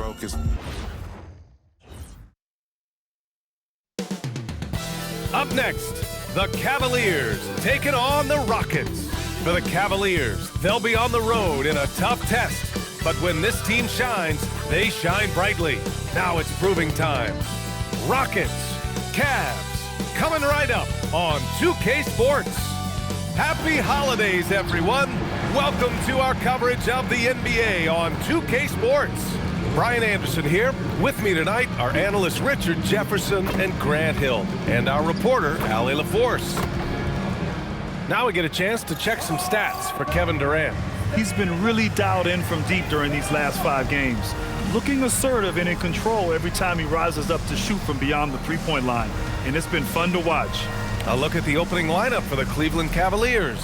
focus. Up next, the Cavaliers taking on the Rockets. For the Cavaliers, they'll be on the road in a tough test. But when this team shines, they shine brightly. Now it's proving time. Rockets, Cavs, coming right up on 2K Sports. Happy holidays, everyone. Welcome to our coverage of the NBA on 2K Sports. Brian Anderson here. With me tonight, our analysts Richard Jefferson and Grant Hill, and our reporter, Allie LaForce. Now we get a chance to check some stats for Kevin Durant. He's been really dialed in from deep during these last 5 games, looking assertive and in control every time he rises up to shoot from beyond the three-point line, and it's been fun to watch. A look at the opening lineup for the Cleveland Cavaliers.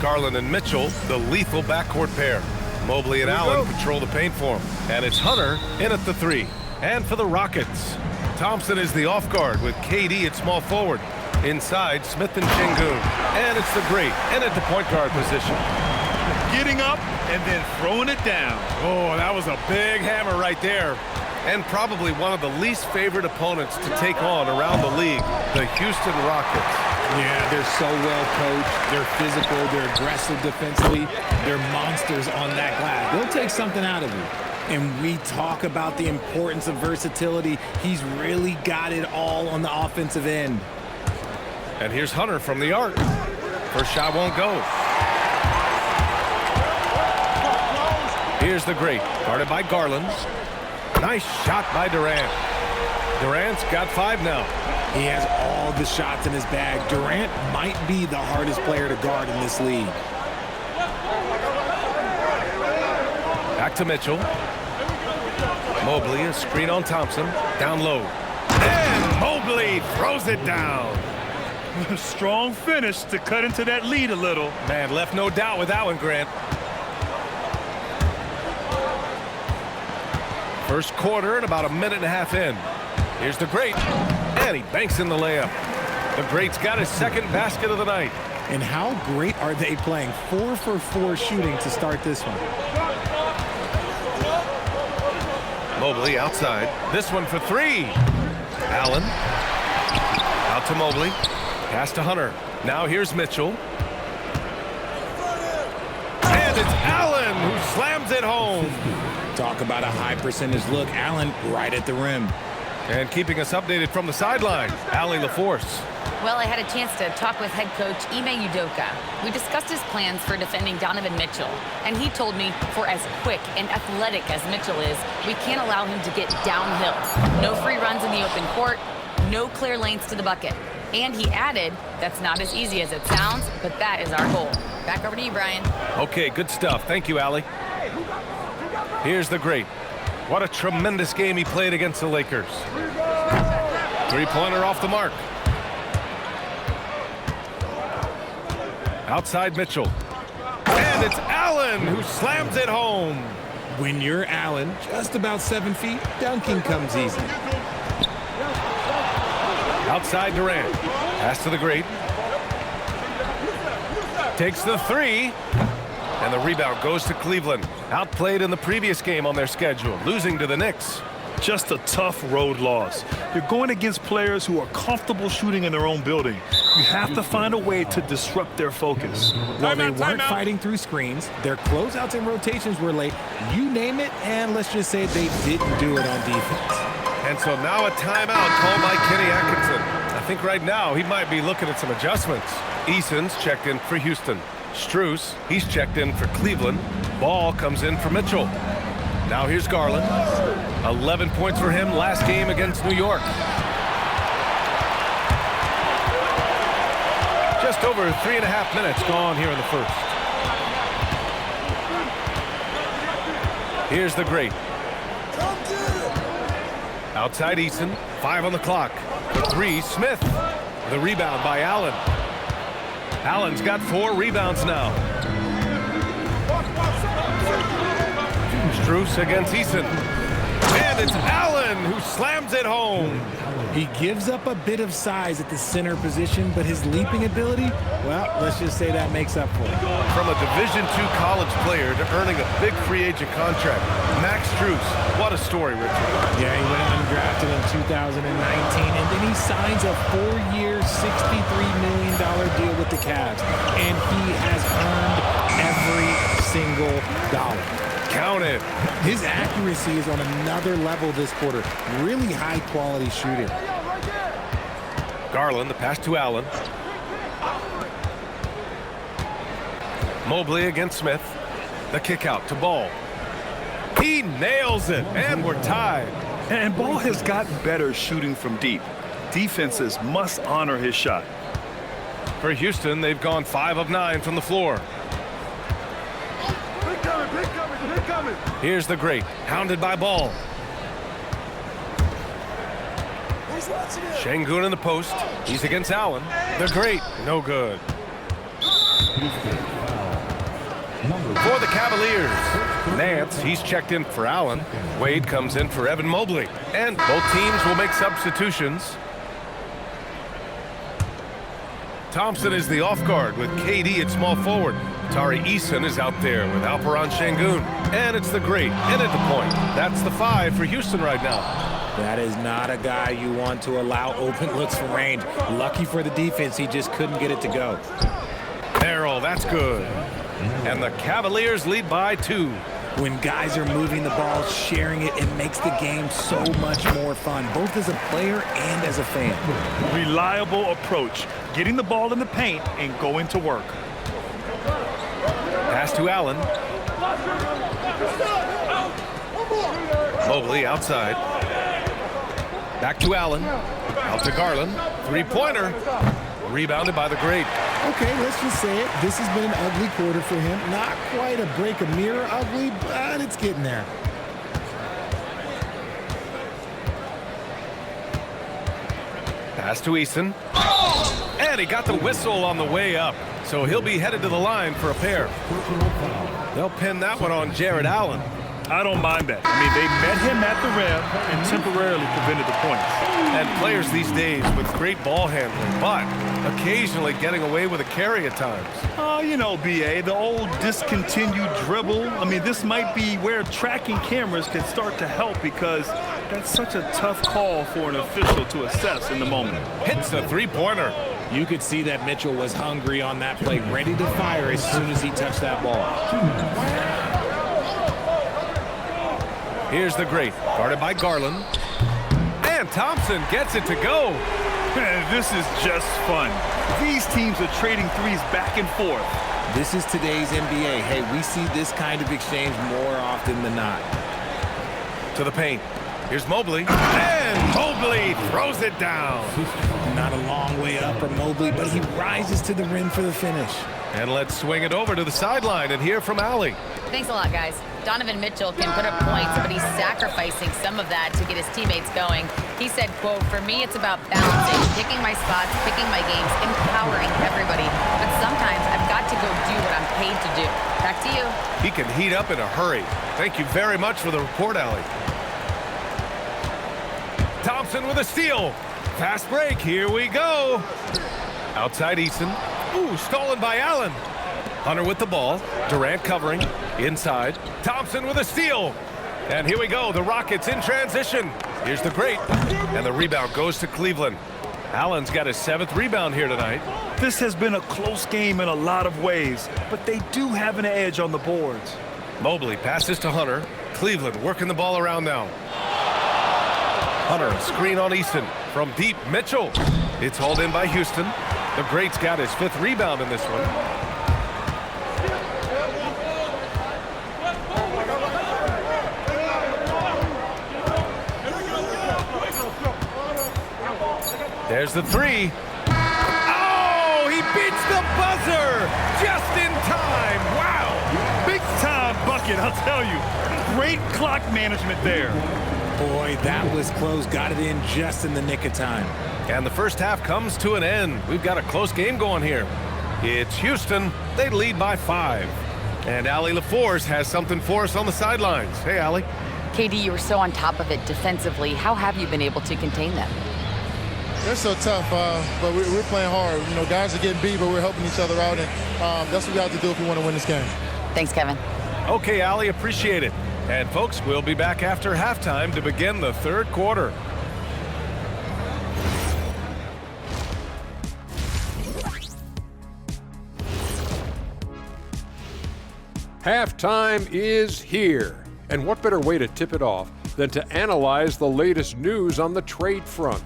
Garland and Mitchell, the lethal backcourt pair. Mobley and Allen control the paint for him. And it's Hunter in at the 3. And for the Rockets, Thompson is the off guard with KD at small forward. Inside, Smith and Şengün. And it's the great in at the point guard position. Getting up and then throwing it down. Oh, that was a big hammer right there. And probably one of the least favorite opponents to take on around the league, the Houston Rockets. Yeah, they're so well coached. They're physical. They're aggressive defensively. They're monsters on that glass. They'll take something out of you. And we talk about the importance of versatility. He's really got it all on the offensive end. And here's Hunter from the arc. First shot won't go. Here's the great, guarded by Garland. Nice shot by Durant. Durant's got 5 now. He has all the shots in his bag. Durant might be the hardest player to guard in this league. Back to Mitchell. Mobley, a screen on Thompson. Down low. And Mobley throws it down. Strong finish to cut into that lead a little. Man, left no doubt with that one, Grant. First quarter and about a minute and a half in. Here's the great. And he banks in the layup. The great's got his second basket of the night. And how great are they playing? 4 for 4 shooting to start this one. Mobley outside. This one for 3. Allen. Out to Mobley. Pass to Hunter. Now here's Mitchell. And it's Allen who slams it home. Talk about a high percentage look. Allen right at the rim. And keeping us updated from the sideline, Allie LaForce. Well, I had a chance to talk with head coach Ime Udoka. We discussed his plans for defending Donovan Mitchell, and he told me for as quick and athletic as Mitchell is, we can't allow him to get downhill. No free runs in the open court, no clear lanes to the bucket. And he added, that's not as easy as it sounds, but that is our goal. Back over to you, Brian. Okay, good stuff. Thank you, Allie. Here's the great. What a tremendous game he played against the Lakers. Three-pointer off the mark. Outside Mitchell. And it's Allen who slams it home. When you're Allen, just about 7 feet, dunking comes easy. Outside Durant. Pass to the great. Takes the 3. And the rebound goes to Cleveland. Outplayed in the previous game on their schedule, losing to the Knicks. Just a tough road loss. You're going against players who are comfortable shooting in their own building. You have to find a way to disrupt their focus. Well, they weren't fighting through screens. Their closeouts and rotations were late. You name it, and let's just say they didn't do it on defense. And so now a timeout called by Kenny Atkinson. I think right now he might be looking at some adjustments. Eason's checked in for Houston. Strus, he's checked in for Cleveland. Ball comes in for Mitchell. Now here's Garland. 11 points for him last game against New York. Just over 3.5 minutes gone here in the first. Here's the great. Outside Eason, 5 on the clock. For 3, Smith. The rebound by Allen. Allen's got 4 rebounds now. Strus against Eason. And it's Allen who slams it home. He gives up a bit of size at the center position, but his leaping ability, well, let's just say that makes up for it. From a Division II college player to earning a big free agent contract, Max Strus, what a story, Richard. Yeah, he went undrafted in 2019, and then he signs a 4-year, $63 million deal with the Cavs, and he has earned every single dollar. Count it. His accuracy is on another level this quarter. Really high-quality shooting. Garland, the pass to Allen. Mobley against Smith. The kick out to Ball. He nails it, and we're tied. And Ball has gotten better shooting from deep. Defenses must honor his shot. For Houston, they've gone 5 of 9 from the floor. Here's the great, hounded by Ball. Şengün in the post. He's against Allen. The great, no good. For the Cavaliers, Nance, he's checked in for Allen. Wade comes in for Evan Mobley. And both teams will make substitutions. Thompson is the off guard with KD at small forward. Tari Eason is out there with Alperen Şengün. And it's the great in at the point. That's the 5 for Houston right now. That is not a guy you want to allow open looks from range. Lucky for the defense, he just couldn't get it to go. Merrill, that's good. And the Cavaliers lead by 2. When guys are moving the ball, sharing it, it makes the game so much more fun, both as a player and as a fan. Reliable approach, getting the ball in the paint and going to work. Pass to Allen. Mobley outside. Back to Allen. Out to Garland. Three-pointer. Rebounded by the great. Okay, let's just say it. This has been an ugly quarter for him. Not quite a break a mirror ugly, but it's getting there. Pass to Eason. And he got the whistle on the way up. So he'll be headed to the line for a pair. They'll pin that one on Jared Allen. I don't mind that. I mean, they met him at the rim and temporarily prevented the points. And players these days with great ball handling, but occasionally getting away with a carry at times. Oh, you know, BA, the old discontinued dribble. I mean, this might be where tracking cameras can start to help because that's such a tough call for an official to assess in the moment. Hits the three-pointer. You could see that Mitchell was hungry on that play, ready to fire as soon as he touched that ball. Here's the great, guarded by Garland. And Thompson gets it to go. This is just fun. These teams are trading threes back and forth. This is today's NBA. Hey, we see this kind of exchange more often than not. To the paint. Here's Mobley. And Mobley throws it down. Not a long way up for Mobley, but he rises to the rim for the finish. And let's swing it over to the sideline and hear from Allie. Thanks a lot, guys. Donovan Mitchell can put up points, but he's sacrificing some of that to get his teammates going. He said, quote, "For me, it's about balancing, picking my spots, picking my games, empowering everybody. But sometimes I've got to go do what I'm paid to do." Back to you. He can heat up in a hurry. Thank you very much for the report, Allie. Thompson with a steal. Fast break. Here we go. Outside Eason. Ooh, stolen by Allen. Hunter with the ball. Durant covering. Inside. Thompson with a steal. And here we go. The Rockets in transition. Here's the great. And the rebound goes to Cleveland. Allen's got his 7th rebound here tonight. This has been a close game in a lot of ways, but they do have an edge on the boards. Mobley passes to Hunter. Cleveland working the ball around now. Hunter, a screen on Easton. From deep, Mitchell. It's hauled in by Houston. The great's got his 5th rebound in this one. There's the 3. Oh, he beats the buzzer just in time. Wow. Big time bucket, I'll tell you. Great clock management there. Boy, that was close. Got it in just in the nick of time. And the first half comes to an end. We've got a close game going here. It's Houston. They lead by 5. And Allie LaForce has something for us on the sidelines. Hey, Allie. KD, you were so on top of it defensively. How have you been able to contain them? They're so tough, but we're playing hard. You know, guys are getting beat, but we're helping each other out, and that's what we have to do if we want to win this game. Thanks, Kevin. Okay, Allie, appreciate it. And folks, we'll be back after halftime to begin the third quarter. Halftime is here. And what better way to tip it off than to analyze the latest news on the trade front?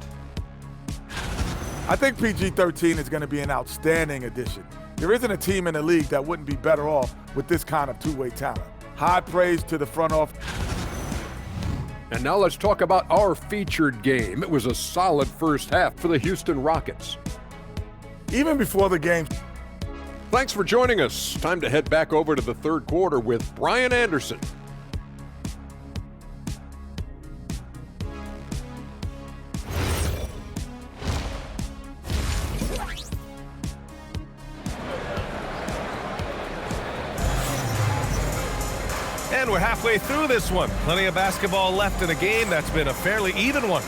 I think PG-13 is going to be an outstanding addition. There isn't a team in the league that wouldn't be better off with this kind of two-way talent. High praise to the front office. And now let's talk about our featured game. It was a solid first half for the Houston Rockets. Even before the game. Thanks for joining us. Time to head back over to the third quarter with Brian Anderson. And we're halfway through this one. Plenty of basketball left in a game that's been a fairly even one.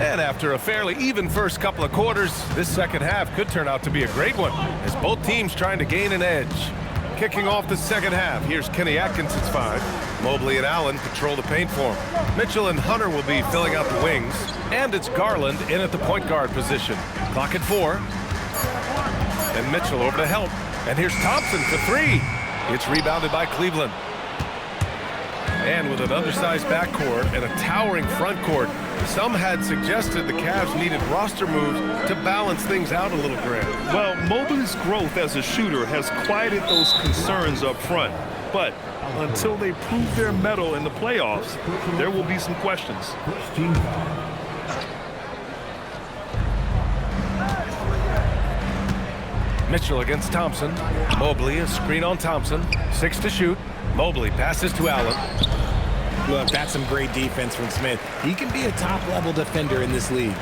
And after a fairly even first couple of quarters, this second half could turn out to be a great one, as both teams trying to gain an edge. Kicking off the second half, here's Kenny Atkinson's five. Mobley and Allen patrol the paint for him. Mitchell and Hunter will be filling out the wings, and it's Garland in at the point guard position. Clock at 4. And Mitchell over to help. And here's Thompson for 3. It's rebounded by Cleveland. And with an undersized backcourt and a towering front court, some had suggested the Cavs needed roster moves to balance things out a little, Grant. Well, Mobley's growth as a shooter has quieted those concerns up front. But until they prove their mettle in the playoffs, there will be some questions. Mitchell against Thompson. Mobley, a screen on Thompson. 6 to shoot. Mobley passes to Allen. Look, that's some great defense from Smith. He can be a top-level defender in this league.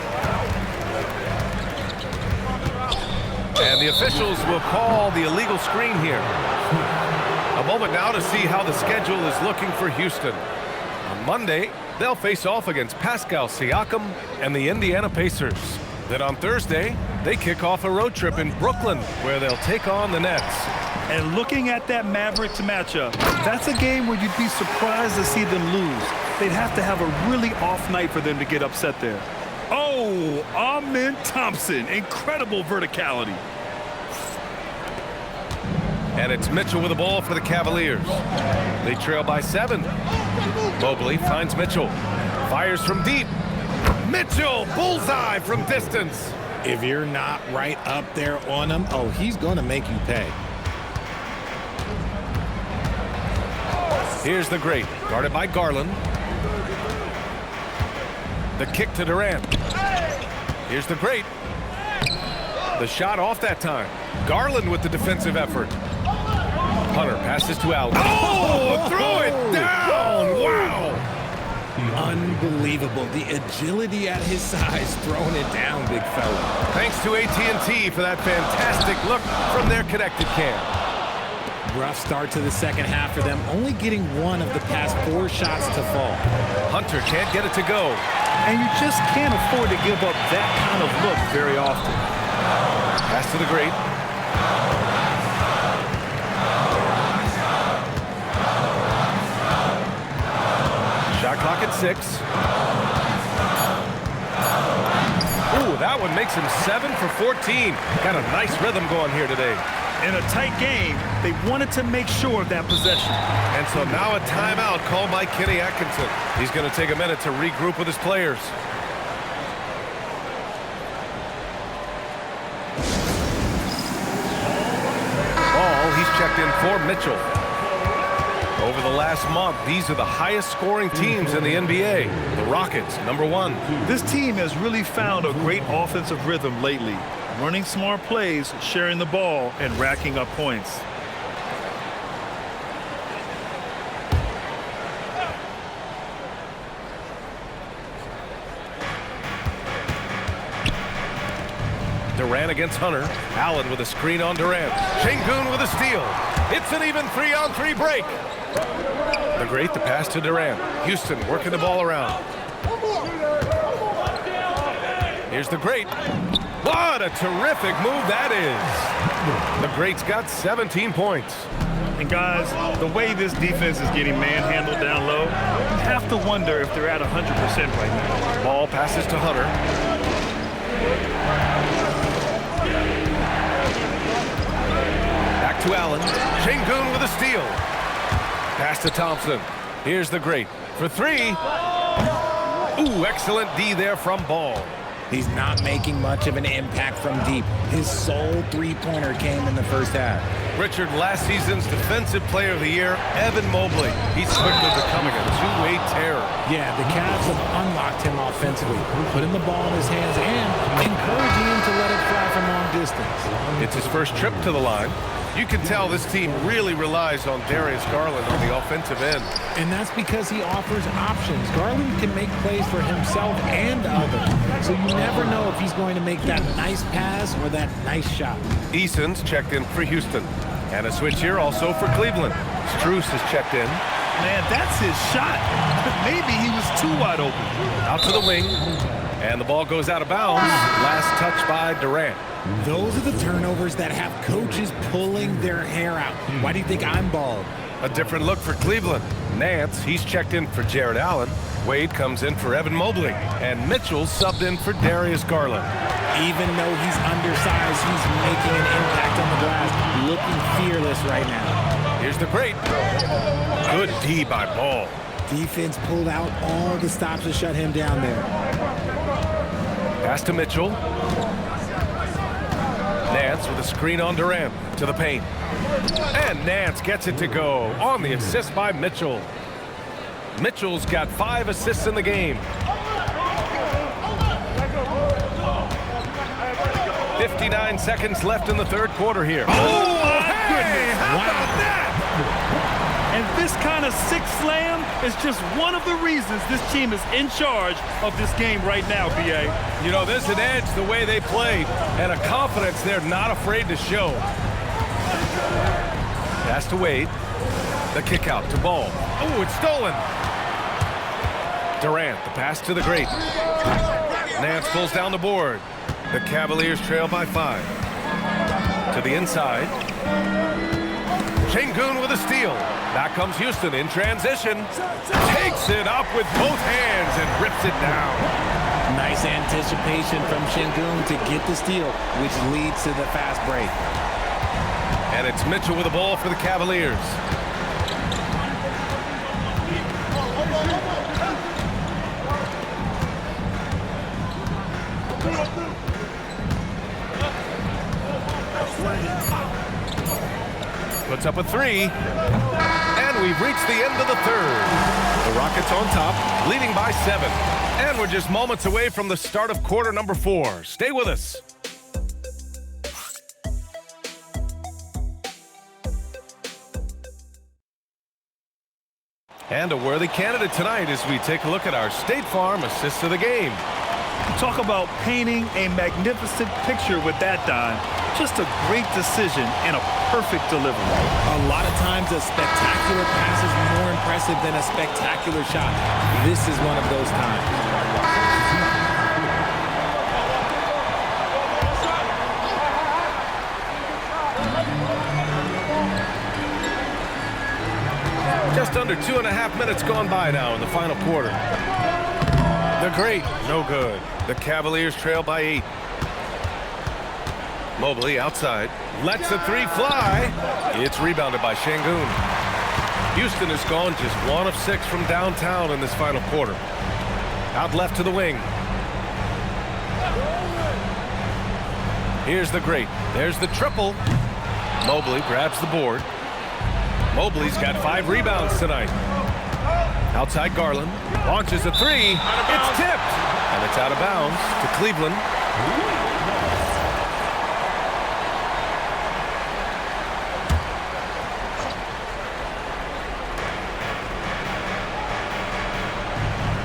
And the officials will call the illegal screen here. A moment now to see how the schedule is looking for Houston. On Monday, they'll face off against Pascal Siakam and the Indiana Pacers. Then on Thursday, they kick off a road trip in Brooklyn, where they'll take on the Nets. And looking at that Mavericks matchup, that's a game where you'd be surprised to see them lose. They'd have to have a really off night for them to get upset there. Oh, Amen Thompson, incredible verticality. And it's Mitchell with the ball for the Cavaliers. They trail by 7. Mobley finds Mitchell. Fires from deep. Mitchell, bullseye from distance. If you're not right up there on him, oh, he's going to make you pay. Here's the great, guarded by Garland. The kick to Durant. Here's the great. The shot off that time. Garland with the defensive effort. Hunter passes to Allen. Oh, throw it down! Wow! Unbelievable. The agility at his size, throwing it down, big fella. Thanks to AT&T for that fantastic look from their connected cam. Rough start to the second half for them, only getting one of the past 4 shots to fall. Hunter can't get it to go. And you just can't afford to give up that kind of look very often. Pass to the great. Shot clock at 6. Ooh, that one makes him 7 for 14. Got a nice rhythm going here today. In a tight game, they wanted to make sure of that possession. And so now a timeout called by Kenny Atkinson. He's going to take a minute to regroup with his players. Ball, he's checked in for Mitchell. Over the last month, these are the highest scoring teams in the NBA. The Rockets, number 1. This team has really found a great offensive rhythm lately. Running smart plays, sharing the ball, and racking up points. Durant against Hunter. Allen with a screen on Durant. Şengün with a steal. It's an even 3-on-3 break. The Great, the pass to Durant. Houston working the ball around. Here's the Great. What a terrific move that is. The Great's got 17 points. And guys, the way this defense is getting manhandled down low, you have to wonder if they're at 100% right now. Ball passes to Hunter. Back to Allen. Şengün with a steal. Pass to Thompson. Here's the Great for three. Ooh, excellent D there from Ball. He's not making much of an impact from deep. His sole three-pointer came in the first half. Richard, last season's Defensive Player of the Year, Evan Mobley. He's quickly becoming a two-way terror. Yeah, the Cavs have unlocked him offensively, putting the ball in his hands and encouraging him to let it fly from long distance. It's his first trip to the line. You can tell this team really relies on Darius Garland on the offensive end. And that's because he offers options. Garland can make plays for himself and others. So you never know if he's going to make that nice pass or that nice shot. Eason's checked in for Houston. And a switch here also for Cleveland. Strus has checked in. Man, that's his shot. Maybe he was too wide open. Out to the wing. And the ball goes out of bounds. Last touch by Durant. Those are the turnovers that have coaches pulling their hair out. Why do you think I'm bald? A different look for Cleveland. Nance, he's checked in for Jared Allen. Wade comes in for Evan Mobley. And Mitchell subbed in for Darius Garland. Even though he's undersized, he's making an impact on the glass, looking fearless right now. Here's the Great. Good D by Ball. Defense pulled out all the stops to shut him down there. Pass to Mitchell. Nance with a screen on Durant to the paint. And Nance gets it to go on the assist by Mitchell. Mitchell's got 5 assists in the game. 59 seconds left in the third quarter here. Oh, my goodness. How about that? And this kind of sick slam is just one of the reasons this team is in charge of this game right now, B.A. You know, there's an edge the way they played and a confidence they're not afraid to show. Pass to Wade. The kick out to Ball. Oh, it's stolen. Durant, the pass to the Great. Nance pulls down the board. The Cavaliers trail by 5. To the inside. Şengün with a steal. Back comes Houston in transition. Takes it up with both hands and rips it down. Nice anticipation from Şengün to get the steal, which leads to the fast break. And it's Mitchell with the ball for the Cavaliers. Puts up a 3. And we've reached the end of the third. The Rockets on top, leading by 7. And we're just moments away from the start of quarter number 4. Stay with us. And a worthy candidate tonight as we take a look at our State Farm assist of the game. Talk about painting a magnificent picture with that dime. Just a great decision and a perfect delivery. A lot of times a spectacular pass is more impressive than a spectacular shot. This is one of those times. Just under 2.5 minutes gone by now in the final quarter. The Great, no good. The Cavaliers trail by 8. Mobley outside, lets the 3 fly. It's rebounded by Şengün. Houston has gone just 1 of 6 from downtown in this final quarter. Out left to the wing. Here's the Great. There's the triple. Mobley grabs the board. Mobley's got 5 rebounds tonight. Outside Garland. Launches a 3. It's tipped. And it's out of bounds to Cleveland.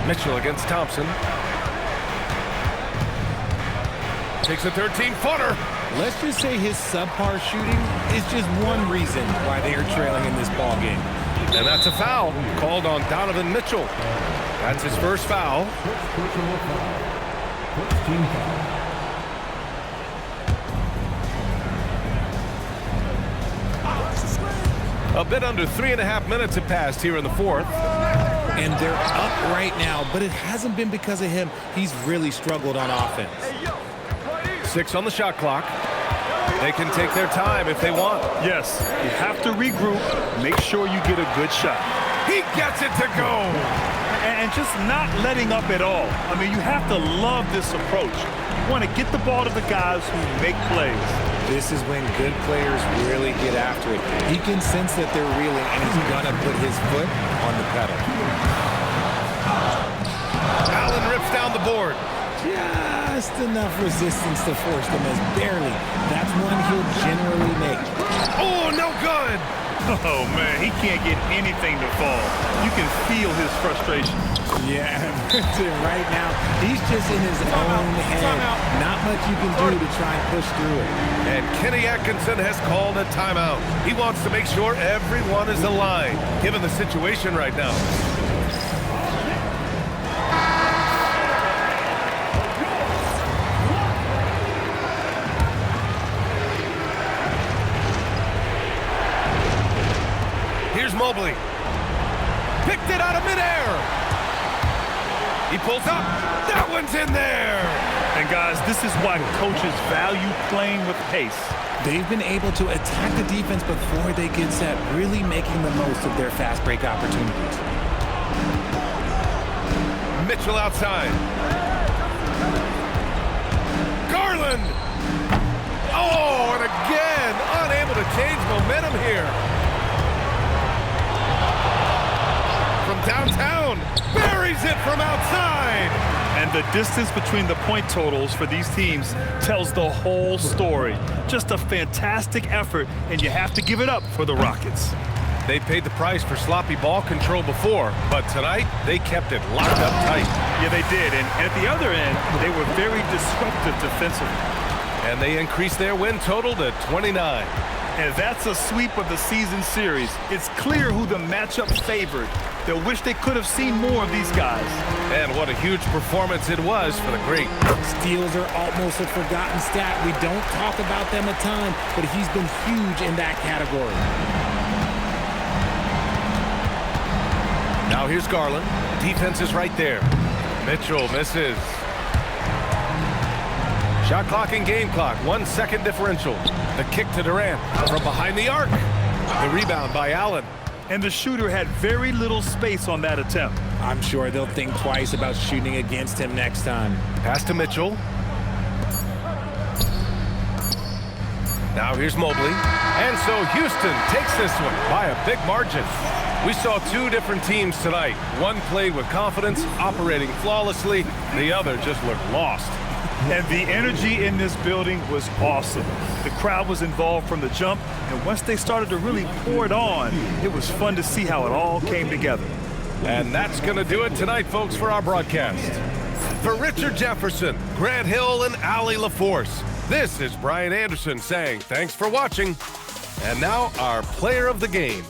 Mitchell against Thompson. Takes a 13-footer. Let's just say his subpar shooting is just one reason why they are trailing in this ball game. And that's a foul called on Donovan Mitchell. That's his first foul. A bit under 3.5 minutes have passed here in the fourth. And they're up right now, but it hasn't been because of him. He's really struggled on offense. 6 on the shot clock. They can take their time if they want. Yes, you have to regroup, make sure you get a good shot. He gets it to go. And just not letting up at all. I mean, you have to love this approach. You want to get the ball to the guys who make plays. This is when good players really get after it. He can sense that they're reeling, and he's going to put his foot on the pedal. Allen rips down the board. Just enough resistance to force them as barely. That's one he'll generally make. Oh, no good. Oh, man, he can't get anything to fall. You can feel his frustration. Yeah, right now, he's just in his own head. Not much you can do to try and push through it. And Kenny Atkinson has called a timeout. He wants to make sure everyone is aligned, given the situation right now. Here's Mobley. Picked it out of midair. He pulls up. That one's in there. And, guys, this is why coaches value playing with pace. They've been able to attack the defense before they get set, really making the most of their fast break opportunities. Mitchell outside. Garland. Oh, and again, unable to change momentum here. From downtown, buries it from outside. And the distance between the point totals for these teams tells the whole story. Just a fantastic effort, and you have to give it up for the Rockets. They paid the price for sloppy ball control before, but tonight they kept it locked up tight. Yeah, they did, and at the other end, they were very disruptive defensively. And they increased their win total to 29. And that's a sweep of the season series. It's clear who the matchup favored. They'll wish they could have seen more of these guys. And what a huge performance it was for the great. Steals are almost a forgotten stat. We don't talk about them a ton, but he's been huge in that category. Now here's Garland. Defense is right there. Mitchell misses. Shot clock and game clock. 1 second differential. The kick to Durant from behind the arc. The rebound by Allen. And the shooter had very little space on that attempt. I'm sure they'll think twice about shooting against him next time. Pass to Mitchell. Now here's Mobley. And so Houston takes this one by a big margin. We saw 2 different teams tonight. One played with confidence, operating flawlessly. The other just looked lost. And the energy in this building was awesome. The crowd was involved from the jump, and once they started to really pour it on, it was fun to see how it all came together. And that's going to do it tonight, folks, for our broadcast. For Richard Jefferson, Grant Hill, and Allie LaForce, this is Brian Anderson saying thanks for watching. And now our player of the game.